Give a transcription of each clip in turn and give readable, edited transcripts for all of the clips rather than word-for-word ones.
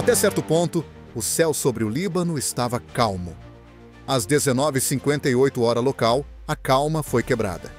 Até certo ponto, o céu sobre o Líbano estava calmo. Às 19h58 hora local, a calma foi quebrada.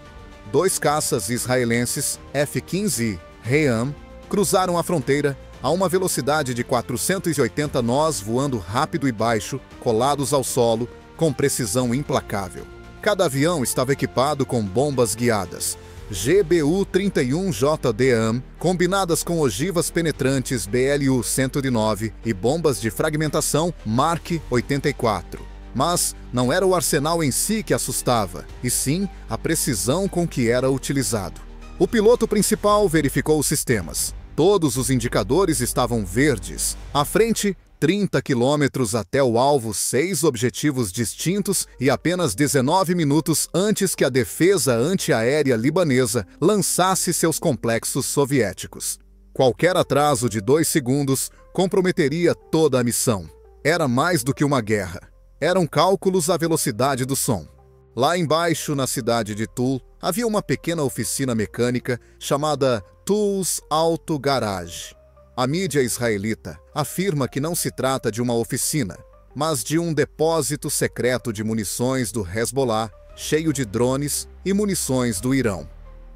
2 caças israelenses, F-15 Ream, cruzaram a fronteira a uma velocidade de 480 nós, voando rápido e baixo, colados ao solo, com precisão implacável. Cada avião estava equipado com bombas guiadas, GBU-31JDAM, combinadas com ogivas penetrantes BLU-109 e bombas de fragmentação Mark 84. Mas não era o arsenal em si que assustava, e sim a precisão com que era utilizado. O piloto principal verificou os sistemas. Todos os indicadores estavam verdes. À frente, 30 quilômetros até o alvo, 6 objetivos distintos e apenas 19 minutos antes que a defesa antiaérea libanesa lançasse seus complexos soviéticos. Qualquer atraso de 2 segundos comprometeria toda a missão. Era mais do que uma guerra. Eram cálculos à velocidade do som. Lá embaixo, na cidade de Tul, havia uma pequena oficina mecânica chamada Tul's Auto Garage. A mídia israelita afirma que não se trata de uma oficina, mas de um depósito secreto de munições do Hezbollah, cheio de drones e munições do Irão.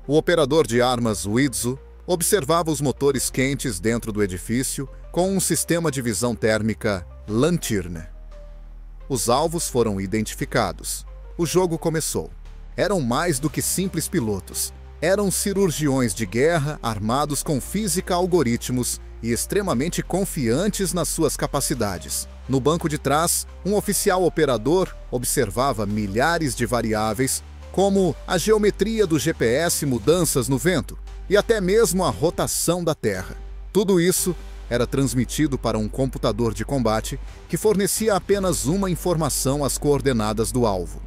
O operador de armas Widzu observava os motores quentes dentro do edifício com um sistema de visão térmica Lanterne. Os alvos foram identificados. O jogo começou. Eram mais do que simples pilotos. Eram cirurgiões de guerra armados com física, algoritmos e extremamente confiantes nas suas capacidades. No banco de trás, um oficial operador observava milhares de variáveis, como a geometria do GPS, mudanças no vento e até mesmo a rotação da Terra. Tudo isso era transmitido para um computador de combate que fornecia apenas uma informação às coordenadas do alvo.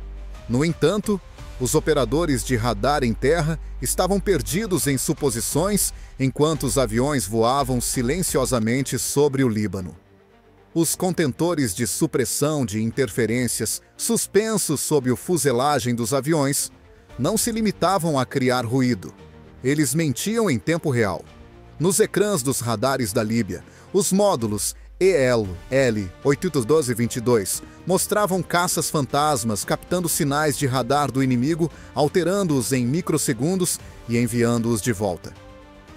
No entanto, os operadores de radar em terra estavam perdidos em suposições enquanto os aviões voavam silenciosamente sobre o Líbano. Os contentores de supressão de interferências suspensos sob o fuselagem dos aviões não se limitavam a criar ruído. Eles mentiam em tempo real. Nos ecrãs dos radares da Líbia, os módulos EL-L-812-22 mostravam caças fantasmas captando sinais de radar do inimigo, alterando-os em microsegundos e enviando-os de volta.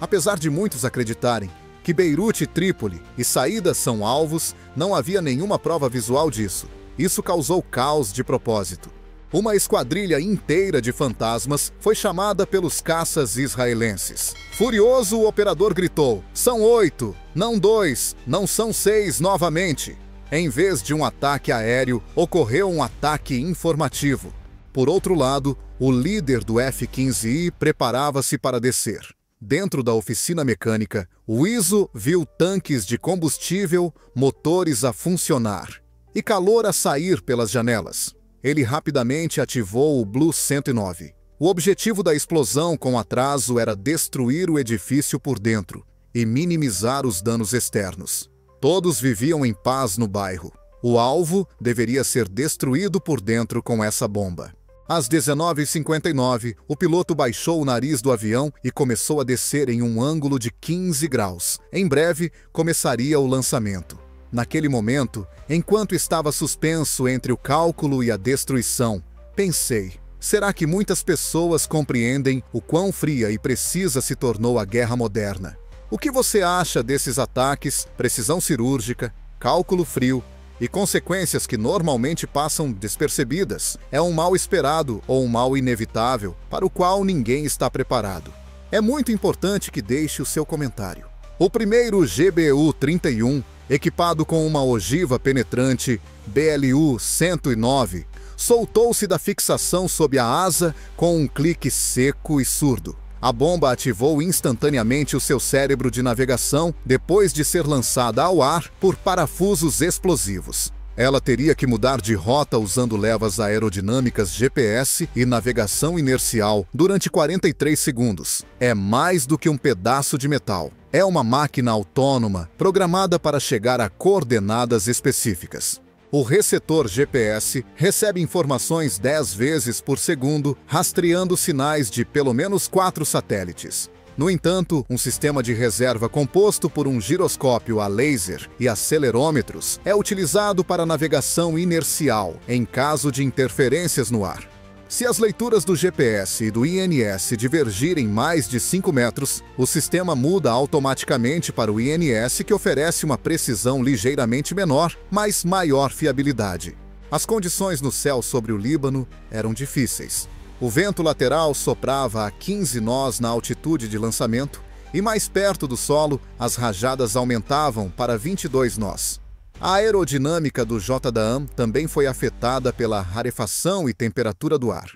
Apesar de muitos acreditarem que Beirute e Trípoli e saídas são alvos, não havia nenhuma prova visual disso. Isso causou caos de propósito. Uma esquadrilha inteira de fantasmas foi chamada pelos caças israelenses. Furioso, o operador gritou: "São 8, não 2, não são 6 novamente." Em vez de um ataque aéreo, ocorreu um ataque informativo. Por outro lado, o líder do F-15I preparava-se para descer. Dentro da oficina mecânica, Widzu viu tanques de combustível, motores a funcionar e calor a sair pelas janelas. Ele rapidamente ativou o Blue 109. O objetivo da explosão com atraso era destruir o edifício por dentro e minimizar os danos externos. Todos viviam em paz no bairro. O alvo deveria ser destruído por dentro com essa bomba. Às 19h59, o piloto baixou o nariz do avião e começou a descer em um ângulo de 15 graus. Em breve, começaria o lançamento. Naquele momento, enquanto estava suspenso entre o cálculo e a destruição, pensei: será que muitas pessoas compreendem o quão fria e precisa se tornou a guerra moderna? O que você acha desses ataques, precisão cirúrgica, cálculo frio e consequências que normalmente passam despercebidas? É um mal esperado ou um mal inevitável para o qual ninguém está preparado? É muito importante que deixe o seu comentário. O primeiro GBU-31, equipado com uma ogiva penetrante BLU-109, soltou-se da fixação sob a asa com um clique seco e surdo. A bomba ativou instantaneamente o seu cérebro de navegação depois de ser lançada ao ar por parafusos explosivos. Ela teria que mudar de rota usando levas aerodinâmicas GPS e navegação inercial durante 43 segundos. É mais do que um pedaço de metal. É uma máquina autônoma programada para chegar a coordenadas específicas. O receptor GPS recebe informações 10 vezes por segundo, rastreando sinais de pelo menos 4 satélites. No entanto, um sistema de reserva composto por um giroscópio a laser e acelerômetros é utilizado para navegação inercial em caso de interferências no ar. Se as leituras do GPS e do INS divergirem mais de 5 metros, o sistema muda automaticamente para o INS, que oferece uma precisão ligeiramente menor, mas maior fiabilidade. As condições no céu sobre o Líbano eram difíceis. O vento lateral soprava a 15 nós na altitude de lançamento e mais perto do solo, as rajadas aumentavam para 22 nós. A aerodinâmica do JDAM também foi afetada pela rarefação e temperatura do ar.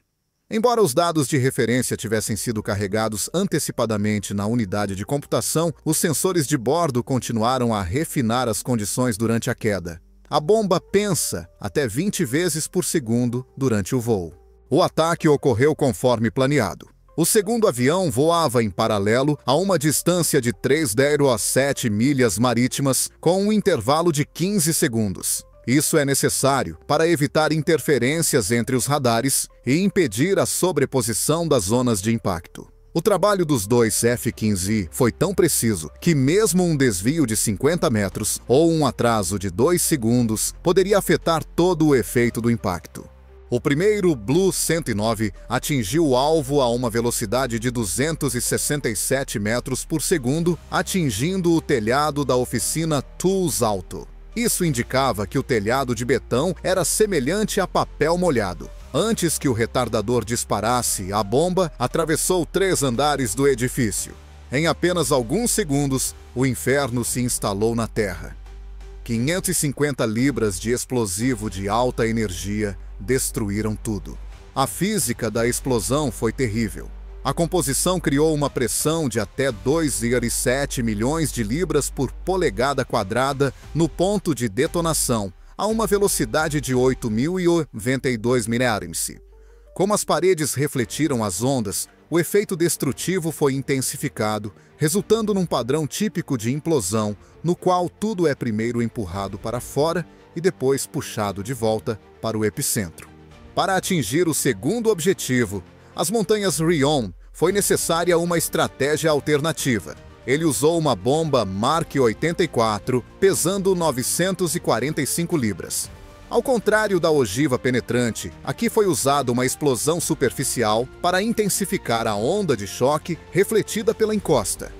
Embora os dados de referência tivessem sido carregados antecipadamente na unidade de computação, os sensores de bordo continuaram a refinar as condições durante a queda. A bomba pensa até 20 vezes por segundo durante o voo. O ataque ocorreu conforme planeado. O segundo avião voava em paralelo a uma distância de 3,7 milhas marítimas com um intervalo de 15 segundos. Isso é necessário para evitar interferências entre os radares e impedir a sobreposição das zonas de impacto. O trabalho dos dois F-15I foi tão preciso que mesmo um desvio de 50 metros ou um atraso de 2 segundos poderia afetar todo o efeito do impacto. O primeiro Blue 109 atingiu o alvo a uma velocidade de 267 metros por segundo, atingindo o telhado da oficina Tools Alto. Isso indicava que o telhado de betão era semelhante a papel molhado. Antes que o retardador disparasse, a bomba atravessou 3 andares do edifício. Em apenas alguns segundos, o inferno se instalou na Terra. 550 libras de explosivo de alta energia destruíram tudo. A física da explosão foi terrível. A composição criou uma pressão de até 2,7 milhões de libras por polegada quadrada no ponto de detonação, a uma velocidade de 8.092 MHz. Como as paredes refletiram as ondas, o efeito destrutivo foi intensificado, resultando num padrão típico de implosão, no qual tudo é primeiro empurrado para fora e depois puxado de volta para o epicentro. Para atingir o segundo objetivo, as montanhas Rion, foi necessária uma estratégia alternativa. Ele usou uma bomba Mark 84, pesando 945 libras. Ao contrário da ogiva penetrante, aqui foi usada uma explosão superficial para intensificar a onda de choque refletida pela encosta.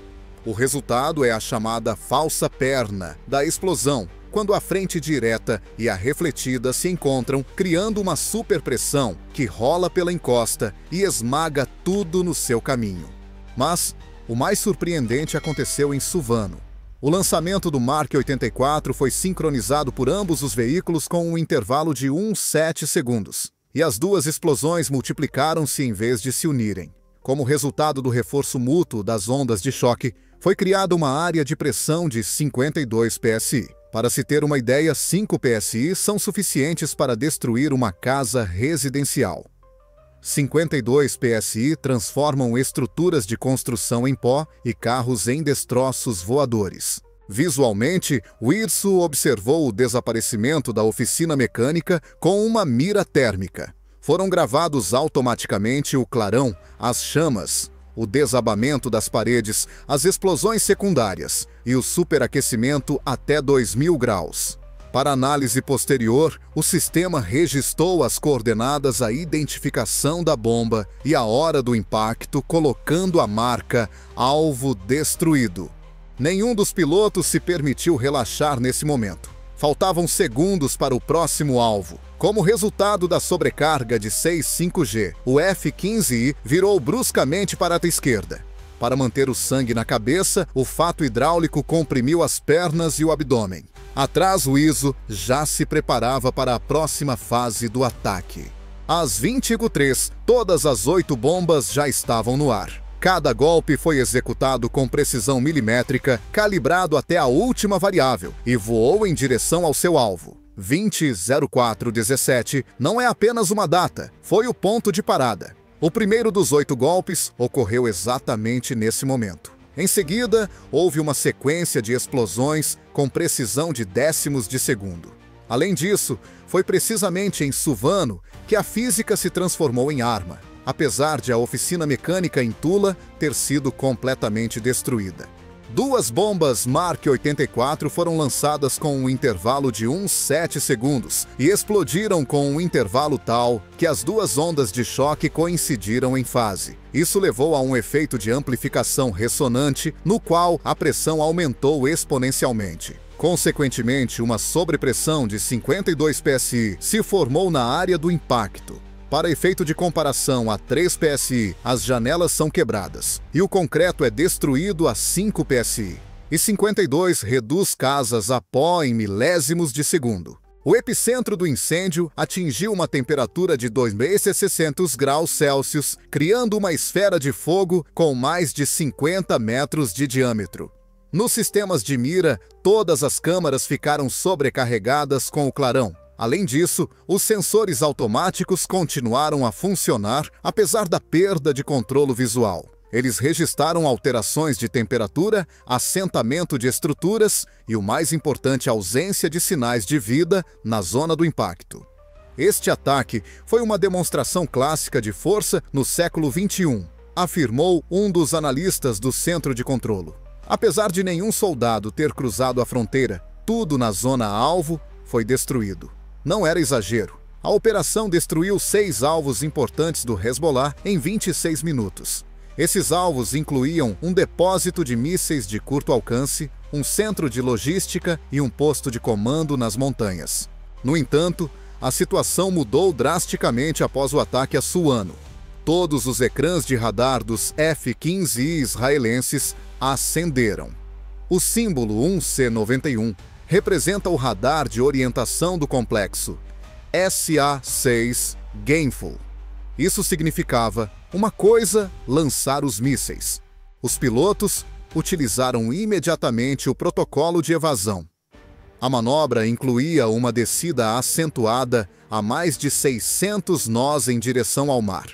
O resultado é a chamada falsa perna da explosão, quando a frente direta e a refletida se encontram, criando uma superpressão que rola pela encosta e esmaga tudo no seu caminho. Mas o mais surpreendente aconteceu em Suvano. O lançamento do Mark 84 foi sincronizado por ambos os veículos com um intervalo de 1,7 segundos. E as duas explosões multiplicaram-se em vez de se unirem. Como resultado do reforço mútuo das ondas de choque, foi criada uma área de pressão de 52 psi. Para se ter uma ideia, 5 psi são suficientes para destruir uma casa residencial. 52 psi transformam estruturas de construção em pó e carros em destroços voadores. Visualmente, Wirtzu observou o desaparecimento da oficina mecânica com uma mira térmica. Foram gravados automaticamente o clarão, as chamas, o desabamento das paredes, as explosões secundárias e o superaquecimento até 2000 graus. Para análise posterior, o sistema registrou as coordenadas à identificação da bomba e a hora do impacto, colocando a marca "alvo destruído". Nenhum dos pilotos se permitiu relaxar nesse momento. Faltavam segundos para o próximo alvo. Como resultado da sobrecarga de 6,5G, o F-15I virou bruscamente para a esquerda. Para manter o sangue na cabeça, o fato hidráulico comprimiu as pernas e o abdômen. Atrás, o ISO já se preparava para a próxima fase do ataque. Às 20h03, todas as 8 bombas já estavam no ar. Cada golpe foi executado com precisão milimétrica, calibrado até a última variável, e voou em direção ao seu alvo. 2004-17 não é apenas uma data, foi o ponto de parada. O primeiro dos 8 golpes ocorreu exatamente nesse momento. Em seguida, houve uma sequência de explosões com precisão de décimos de segundo. Além disso, foi precisamente em Suvano que a física se transformou em arma. apesar de a oficina mecânica em Tula ter sido completamente destruída. Duas bombas Mark 84 foram lançadas com um intervalo de uns 7 segundos e explodiram com um intervalo tal que as duas ondas de choque coincidiram em fase. Isso levou a um efeito de amplificação ressonante, no qual a pressão aumentou exponencialmente. Consequentemente, uma sobrepressão de 52 psi se formou na área do impacto. Para efeito de comparação a 3 psi, as janelas são quebradas, e o concreto é destruído a 5 psi. E 52 reduz casas a pó em milésimos de segundo. O epicentro do incêndio atingiu uma temperatura de 2.600 graus Celsius, criando uma esfera de fogo com mais de 50 metros de diâmetro. Nos sistemas de mira, todas as câmaras ficaram sobrecarregadas com o clarão. Além disso, os sensores automáticos continuaram a funcionar apesar da perda de controle visual. Eles registraram alterações de temperatura, assentamento de estruturas e, o mais importante, ausência de sinais de vida na zona do impacto. Este ataque foi uma demonstração clássica de força no século XXI, afirmou um dos analistas do centro de controlo. Apesar de nenhum soldado ter cruzado a fronteira, tudo na zona alvo foi destruído. Não era exagero. A operação destruiu 6 alvos importantes do Hezbollah em 26 minutos. Esses alvos incluíam um depósito de mísseis de curto alcance, um centro de logística e um posto de comando nas montanhas. No entanto, a situação mudou drasticamente após o ataque a Suano. Todos os ecrãs de radar dos F-15I israelenses acenderam. O símbolo 1C91 representa o radar de orientação do complexo SA-6 Gainful. Isso significava uma coisa: lançar os mísseis. Os pilotos utilizaram imediatamente o protocolo de evasão. A manobra incluía uma descida acentuada a mais de 600 nós em direção ao mar.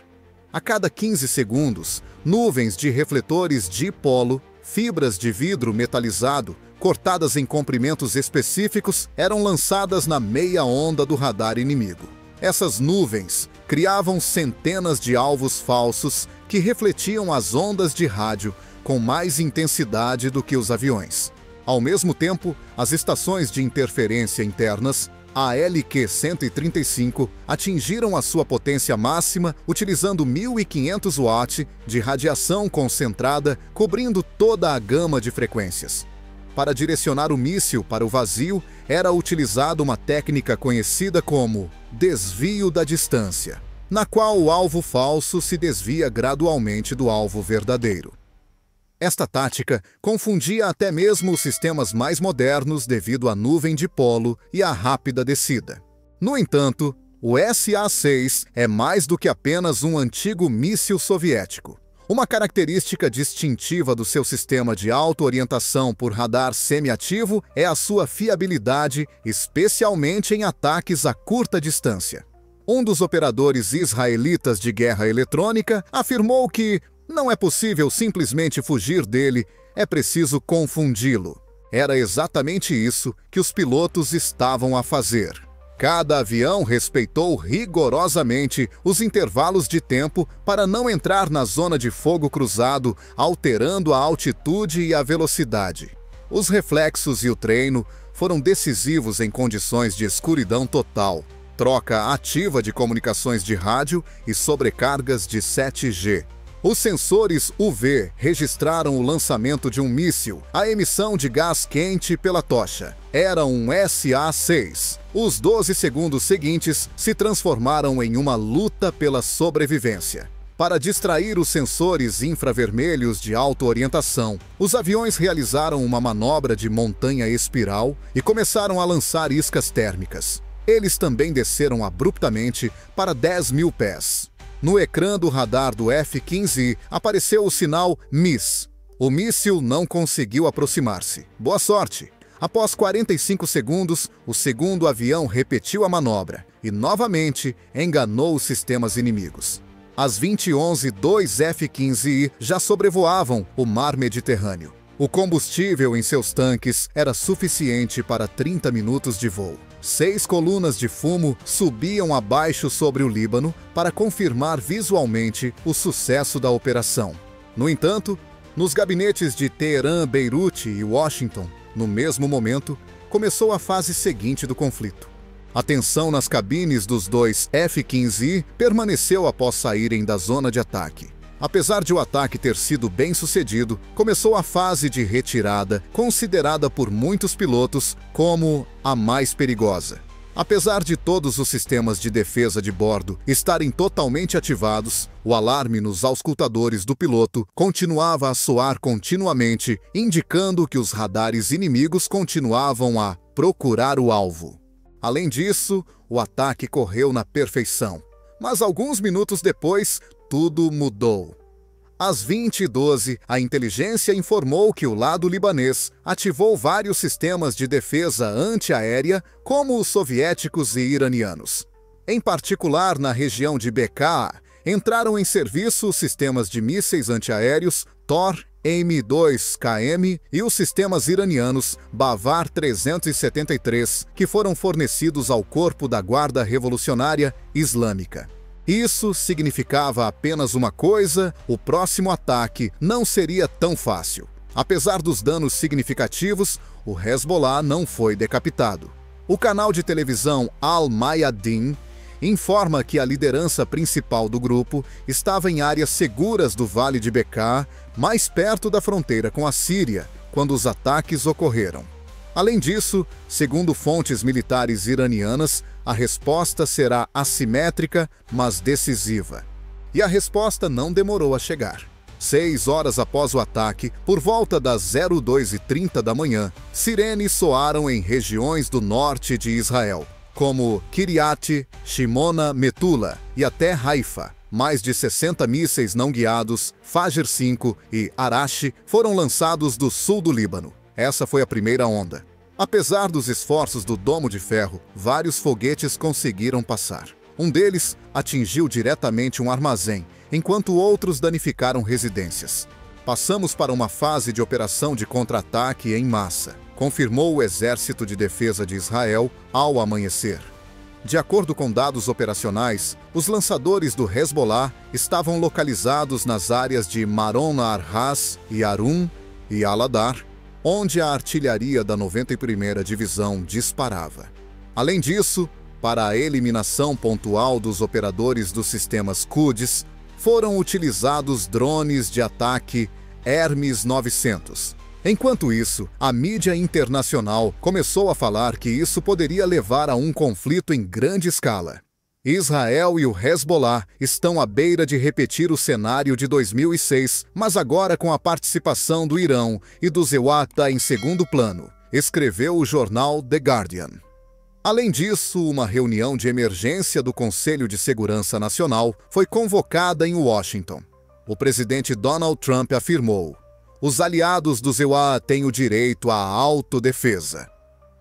A cada 15 segundos, nuvens de refletores dipolo, fibras de vidro metalizado, cortadas em comprimentos específicos, eram lançadas na meia onda do radar inimigo. Essas nuvens criavam centenas de alvos falsos que refletiam as ondas de rádio com mais intensidade do que os aviões. Ao mesmo tempo, as estações de interferência internas, a LQ-135, atingiram a sua potência máxima utilizando 1.500 watts de radiação concentrada, cobrindo toda a gama de frequências. Para direcionar o míssil para o vazio, era utilizada uma técnica conhecida como desvio da distância, na qual o alvo falso se desvia gradualmente do alvo verdadeiro. Esta tática confundia até mesmo os sistemas mais modernos devido à nuvem de polo e à rápida descida. No entanto, o SA-6 é mais do que apenas um antigo míssil soviético. Uma característica distintiva do seu sistema de auto-orientação por radar semiativo é a sua fiabilidade, especialmente em ataques a curta distância. Um dos operadores israelitas de guerra eletrônica afirmou que não é possível simplesmente fugir dele, é preciso confundi-lo. Era exatamente isso que os pilotos estavam a fazer. Cada avião respeitou rigorosamente os intervalos de tempo para não entrar na zona de fogo cruzado, alterando a altitude e a velocidade. Os reflexos e o treino foram decisivos em condições de escuridão total, troca ativa de comunicações de rádio e sobrecargas de 7G. Os sensores UV registraram o lançamento de um míssil, a emissão de gás quente pela tocha. Era um SA-6. Os 12 segundos seguintes se transformaram em uma luta pela sobrevivência. Para distrair os sensores infravermelhos de auto-orientação, os aviões realizaram uma manobra de montanha espiral e começaram a lançar iscas térmicas. Eles também desceram abruptamente para 10.000 pés. No ecrã do radar do F-15I apareceu o sinal MISS. O míssil não conseguiu aproximar-se. Boa sorte! Após 45 segundos, o segundo avião repetiu a manobra e, novamente, enganou os sistemas inimigos. Às 20h11, 2 F-15I já sobrevoavam o mar Mediterrâneo. O combustível em seus tanques era suficiente para 30 minutos de voo. 6 colunas de fumo subiam abaixo sobre o Líbano para confirmar visualmente o sucesso da operação. No entanto, nos gabinetes de Teherã, Beirute e Washington, no mesmo momento, começou a fase seguinte do conflito. A tensão nas cabines dos dois F-15I permaneceu após saírem da zona de ataque. Apesar de o ataque ter sido bem sucedido, começou a fase de retirada, considerada por muitos pilotos como a mais perigosa. Apesar de todos os sistemas de defesa de bordo estarem totalmente ativados, o alarme nos auscultadores do piloto continuava a soar continuamente, indicando que os radares inimigos continuavam a procurar o alvo. Além disso, o ataque correu na perfeição. Mas alguns minutos depois, tudo mudou. Às 20h12, a inteligência informou que o lado libanês ativou vários sistemas de defesa antiaérea, como os soviéticos e iranianos. Em particular, na região de Bekaa, entraram em serviço os sistemas de mísseis antiaéreos Tor M2KM e os sistemas iranianos Bavar 373, que foram fornecidos ao Corpo da Guarda Revolucionária Islâmica. Isso significava apenas uma coisa: o próximo ataque não seria tão fácil. Apesar dos danos significativos, o Hezbollah não foi decapitado. O canal de televisão Al Mayadeen informa que a liderança principal do grupo estava em áreas seguras do Vale de Bekaa, mais perto da fronteira com a Síria, quando os ataques ocorreram. Além disso, segundo fontes militares iranianas, a resposta será assimétrica, mas decisiva. E a resposta não demorou a chegar. 6 horas após o ataque, por volta das 02h30 da manhã, sirenes soaram em regiões do norte de Israel, como Kiryat Shimona Metula e até Haifa. Mais de 60 mísseis não guiados, Fajr 5 e Arash foram lançados do sul do Líbano. Essa foi a primeira onda. Apesar dos esforços do Domo de Ferro, vários foguetes conseguiram passar. Um deles atingiu diretamente um armazém, enquanto outros danificaram residências. Passamos para uma fase de operação de contra-ataque em massa, confirmou o Exército de Defesa de Israel ao amanhecer. De acordo com dados operacionais, os lançadores do Hezbollah estavam localizados nas áreas de Maron Arras e Arum e Al-Adar, onde a artilharia da 91ª Divisão disparava. Além disso, para a eliminação pontual dos operadores dos sistemas Quds, foram utilizados drones de ataque Hermes 900. Enquanto isso, a mídia internacional começou a falar que isso poderia levar a um conflito em grande escala. Israel e o Hezbollah estão à beira de repetir o cenário de 2006, mas agora com a participação do Irão e do Zewakta em segundo plano, escreveu o jornal The Guardian. Além disso, uma reunião de emergência do Conselho de Segurança Nacional foi convocada em Washington. O presidente Donald Trump afirmou: os aliados do Zewakta têm o direito à autodefesa.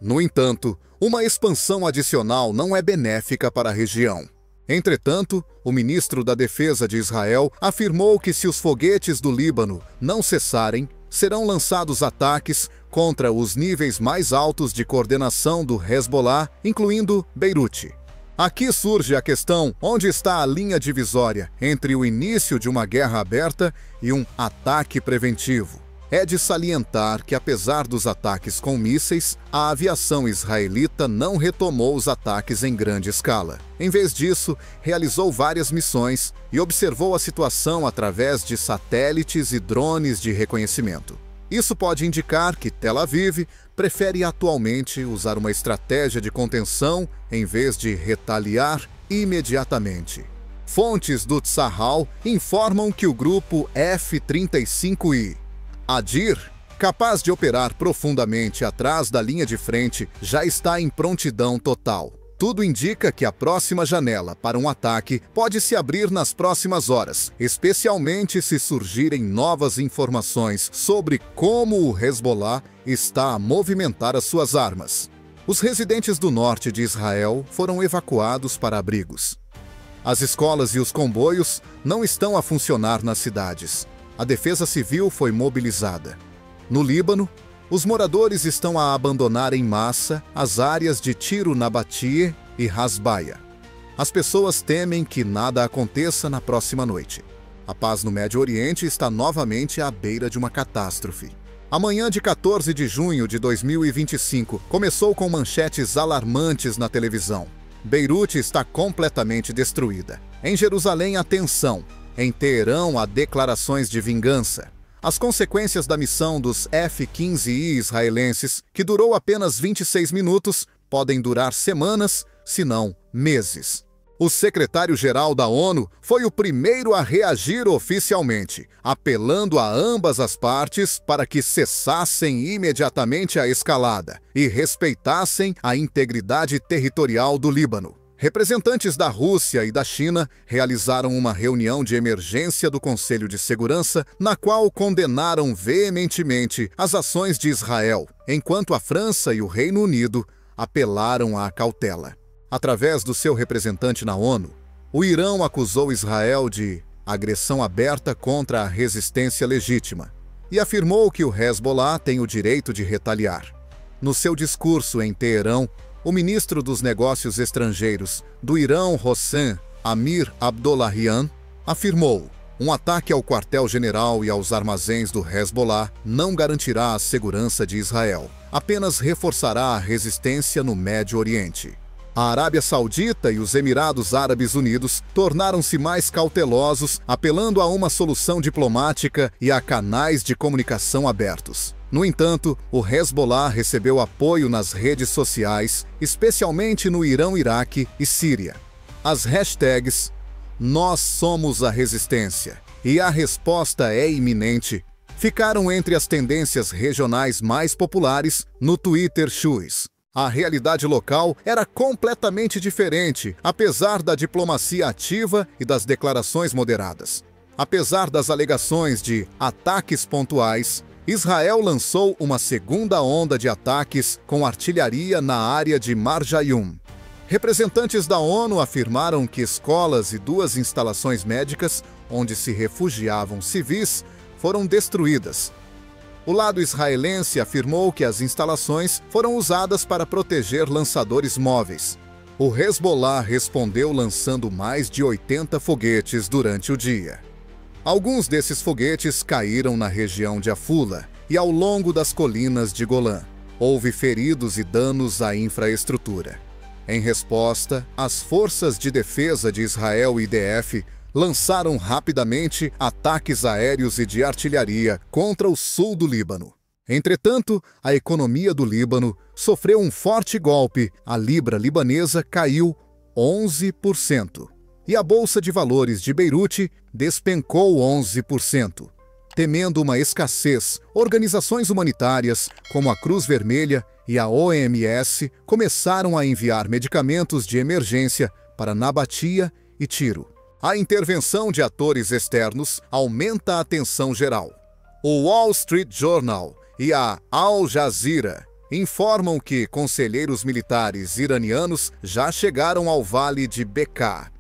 No entanto, uma expansão adicional não é benéfica para a região. Entretanto, o ministro da Defesa de Israel afirmou que se os foguetes do Líbano não cessarem, serão lançados ataques contra os níveis mais altos de coordenação do Hezbollah, incluindo Beirute. Aqui surge a questão: onde está a linha divisória entre o início de uma guerra aberta e um ataque preventivo? É de salientar que, apesar dos ataques com mísseis, a aviação israelita não retomou os ataques em grande escala. Em vez disso, realizou várias missões e observou a situação através de satélites e drones de reconhecimento. Isso pode indicar que Tel Aviv prefere atualmente usar uma estratégia de contenção em vez de retaliar imediatamente. Fontes do Tzahal informam que o grupo F-35I Adir, capaz de operar profundamente atrás da linha de frente, já está em prontidão total. Tudo indica que a próxima janela para um ataque pode se abrir nas próximas horas, especialmente se surgirem novas informações sobre como o Hezbollah está a movimentar as suas armas. Os residentes do norte de Israel foram evacuados para abrigos. As escolas e os comboios não estão a funcionar nas cidades. A defesa civil foi mobilizada. No Líbano, Os moradores estão a abandonar em massa as áreas de Tiro Nabatie e Hasbaya. As pessoas temem que nada aconteça na próxima noite. A paz no Médio Oriente está novamente à beira de uma catástrofe. A manhã de 14 de junho de 2025 começou com manchetes alarmantes na televisão. Beirute está completamente destruída. Em Jerusalém, há tensão. Em Teherã, há declarações de vingança. As consequências da missão dos F-15I israelenses, que durou apenas 26 minutos, podem durar semanas, se não meses. O secretário-geral da ONU foi o primeiro a reagir oficialmente, apelando a ambas as partes para que cessassem imediatamente a escalada e respeitassem a integridade territorial do Líbano. Representantes da Rússia e da China realizaram uma reunião de emergência do Conselho de Segurança, na qual condenaram veementemente as ações de Israel, enquanto a França e o Reino Unido apelaram à cautela. Através do seu representante na ONU, o Irã acusou Israel de agressão aberta contra a resistência legítima e afirmou que o Hezbollah tem o direito de retaliar. No seu discurso em Teherã, o ministro dos Negócios Estrangeiros do Irã, Hossein Amir Abdollahian, afirmou: um ataque ao quartel-general e aos armazéns do Hezbollah não garantirá a segurança de Israel, apenas reforçará a resistência no Médio Oriente. A Arábia Saudita e os Emirados Árabes Unidos tornaram-se mais cautelosos, apelando a uma solução diplomática e a canais de comunicação abertos. No entanto, o Hezbollah recebeu apoio nas redes sociais, especialmente no Irã, Iraque e Síria. As hashtags "Nós somos a resistência" e "A resposta é iminente" ficaram entre as tendências regionais mais populares no Twitter Shoes. A realidade local era completamente diferente, apesar da diplomacia ativa e das declarações moderadas. Apesar das alegações de ataques pontuais, Israel lançou uma segunda onda de ataques com artilharia na área de Marjayum. Representantes da ONU afirmaram que escolas e 2 instalações médicas, onde se refugiavam civis, foram destruídas. O lado israelense afirmou que as instalações foram usadas para proteger lançadores móveis. O Hezbollah respondeu lançando mais de 80 foguetes durante o dia. Alguns desses foguetes caíram na região de Afula e ao longo das colinas de Golã. Houve feridos e danos à infraestrutura. Em resposta, as forças de defesa de Israel e IDF lançaram rapidamente ataques aéreos e de artilharia contra o sul do Líbano. Entretanto, a economia do Líbano sofreu um forte golpe, a libra libanesa caiu 11%. E a Bolsa de Valores de Beirute despencou 11%. Temendo uma escassez, organizações humanitárias, como a Cruz Vermelha e a OMS, começaram a enviar medicamentos de emergência para Nabatia e Tiro. A intervenção de atores externos aumenta a tensão geral. O Wall Street Journal e a Al Jazeera informam que conselheiros militares iranianos já chegaram ao Vale de Bekaa.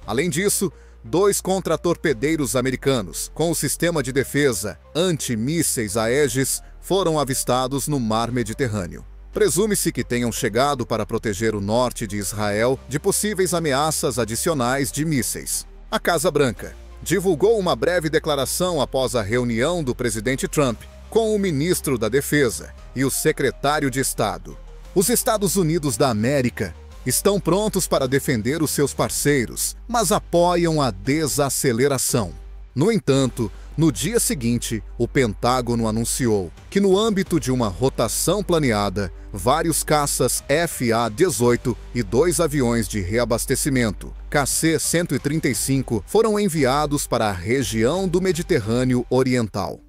Além disso, 2 contratorpedeiros americanos com o sistema de defesa antimísseis Aegis foram avistados no Mar Mediterrâneo. Presume-se que tenham chegado para proteger o norte de Israel de possíveis ameaças adicionais de mísseis. A Casa Branca divulgou uma breve declaração após a reunião do presidente Trump com o ministro da Defesa e o secretário de Estado. Os Estados Unidos da América estão prontos para defender os seus parceiros, mas apoiam a desaceleração. No entanto, no dia seguinte, o Pentágono anunciou que, no âmbito de uma rotação planeada, vários caças FA-18 e 2 aviões de reabastecimento, KC-135, foram enviados para a região do Mediterrâneo Oriental.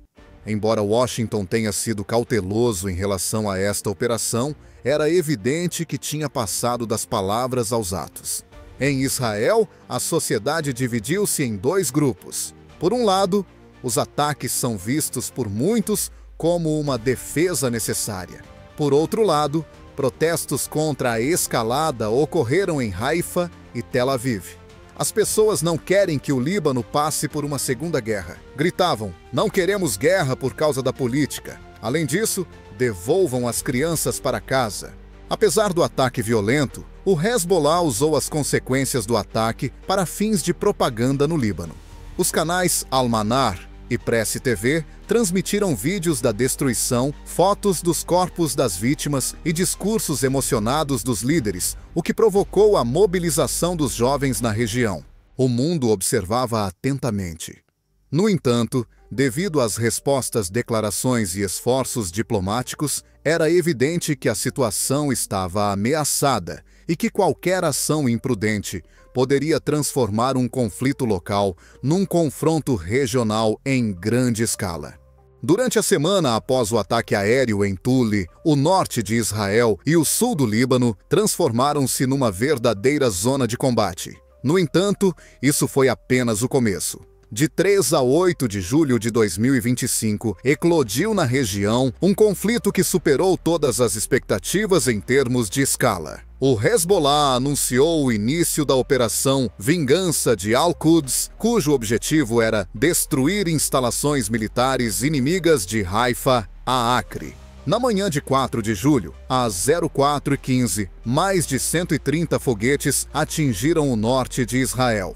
Embora Washington tenha sido cauteloso em relação a esta operação, era evidente que tinha passado das palavras aos atos. Em Israel, a sociedade dividiu-se em 2 grupos. Por um lado, os ataques são vistos por muitos como uma defesa necessária. Por outro lado, protestos contra a escalada ocorreram em Haifa e Tel Aviv. As pessoas não querem que o Líbano passe por uma segunda guerra. Gritavam: "Não queremos guerra por causa da política." Além disso, devolvam as crianças para casa. Apesar do ataque violento, o Hezbollah usou as consequências do ataque para fins de propaganda no Líbano. Os canais Al-Manar e Press TV transmitiram vídeos da destruição, fotos dos corpos das vítimas e discursos emocionados dos líderes, o que provocou a mobilização dos jovens na região. O mundo observava atentamente. No entanto, devido às respostas, declarações e esforços diplomáticos, era evidente que a situação estava ameaçada e que qualquer ação imprudente poderia transformar um conflito local num confronto regional em grande escala. Durante a semana após o ataque aéreo em Tule, o norte de Israel e o sul do Líbano transformaram-se numa verdadeira zona de combate. No entanto, isso foi apenas o começo. De 3 a 8 de julho de 2025, eclodiu na região um conflito que superou todas as expectativas em termos de escala. O Hezbollah anunciou o início da Operação Vingança de Al-Quds, cujo objetivo era destruir instalações militares inimigas de Haifa a Acre. Na manhã de 4 de julho, às 04h15, mais de 130 foguetes atingiram o norte de Israel.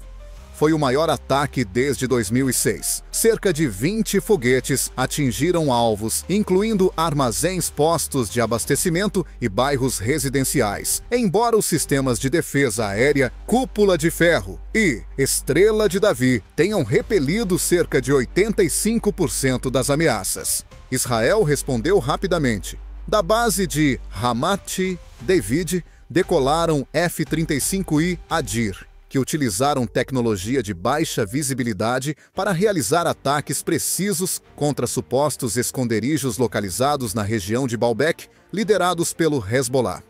Foi o maior ataque desde 2006. Cerca de 20 foguetes atingiram alvos, incluindo armazéns, postos de abastecimento e bairros residenciais. Embora os sistemas de defesa aérea Cúpula de Ferro e Estrela de Davi tenham repelido cerca de 85% das ameaças. Israel respondeu rapidamente. Da base de Ramat David, decolaram F-35I Adir, que utilizaram tecnologia de baixa visibilidade para realizar ataques precisos contra supostos esconderijos localizados na região de Baalbek, liderados pelo Hezbollah.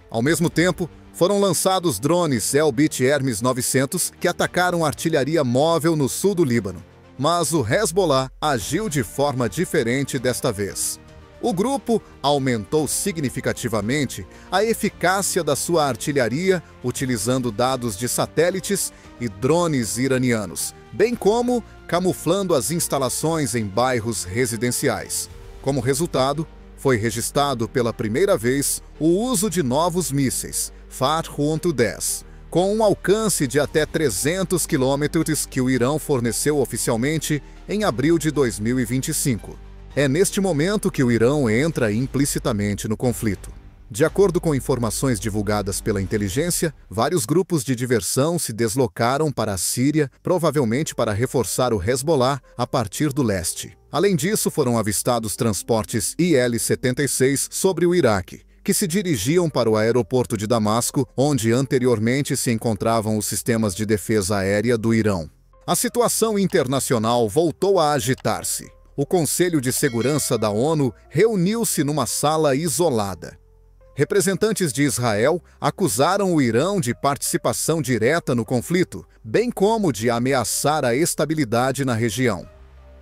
Ao mesmo tempo, foram lançados drones Elbit Hermes 900 que atacaram artilharia móvel no sul do Líbano. Mas o Hezbollah agiu de forma diferente desta vez. O grupo aumentou significativamente a eficácia da sua artilharia utilizando dados de satélites e drones iranianos, bem como camuflando as instalações em bairros residenciais. Como resultado, foi registrado pela primeira vez o uso de novos mísseis Fath-110, com um alcance de até 300 quilômetros que o Irão forneceu oficialmente em abril de 2025. É neste momento que o Irão entra implicitamente no conflito. De acordo com informações divulgadas pela inteligência, vários grupos de diversão se deslocaram para a Síria, provavelmente para reforçar o Hezbollah a partir do leste. Além disso, foram avistados transportes IL-76 sobre o Iraque, que se dirigiam para o aeroporto de Damasco, onde anteriormente se encontravam os sistemas de defesa aérea do Irão. A situação internacional voltou a agitar-se. O Conselho de Segurança da ONU reuniu-se numa sala isolada. Representantes de Israel acusaram o Irão de participação direta no conflito, bem como de ameaçar a estabilidade na região.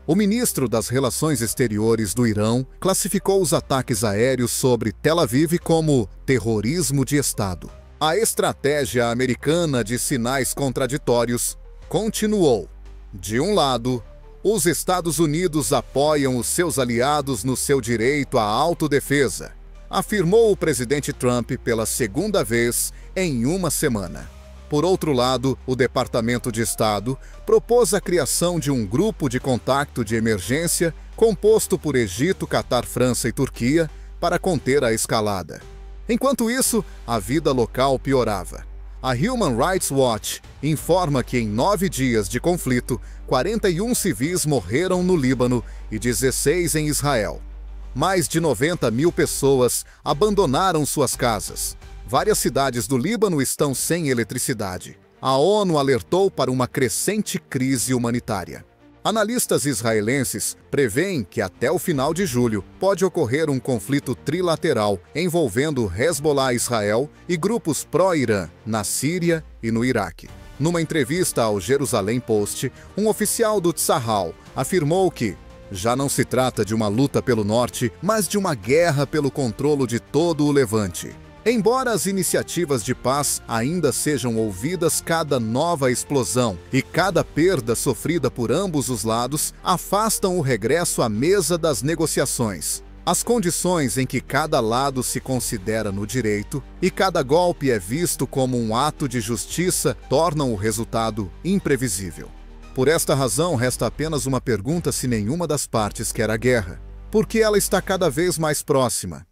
O ministro das Relações Exteriores do Irão classificou os ataques aéreos sobre Tel Aviv como terrorismo de Estado. A estratégia americana de sinais contraditórios continuou. De um lado, os Estados Unidos apoiam os seus aliados no seu direito à autodefesa, afirmou o presidente Trump pela segunda vez em uma semana. Por outro lado, o Departamento de Estado propôs a criação de um grupo de contato de emergência composto por Egito, Catar, França e Turquia para conter a escalada. Enquanto isso, a vida local piorava. A Human Rights Watch informa que em 9 dias de conflito, 41 civis morreram no Líbano e 16 em Israel. Mais de 90 mil pessoas abandonaram suas casas. Várias cidades do Líbano estão sem eletricidade. A ONU alertou para uma crescente crise humanitária. Analistas israelenses preveem que até o final de julho pode ocorrer um conflito trilateral envolvendo Hezbollah, Israel e grupos pró-Irã na Síria e no Iraque. Numa entrevista ao Jerusalém Post, um oficial do Tzahal afirmou que já não se trata de uma luta pelo norte, mas de uma guerra pelo controle de todo o Levante. Embora as iniciativas de paz ainda sejam ouvidas, cada nova explosão e cada perda sofrida por ambos os lados afastam o regresso à mesa das negociações. As condições em que cada lado se considera no direito e cada golpe é visto como um ato de justiça tornam o resultado imprevisível. Por esta razão, resta apenas uma pergunta se nenhuma das partes quer a guerra. Porque ela está cada vez mais próxima.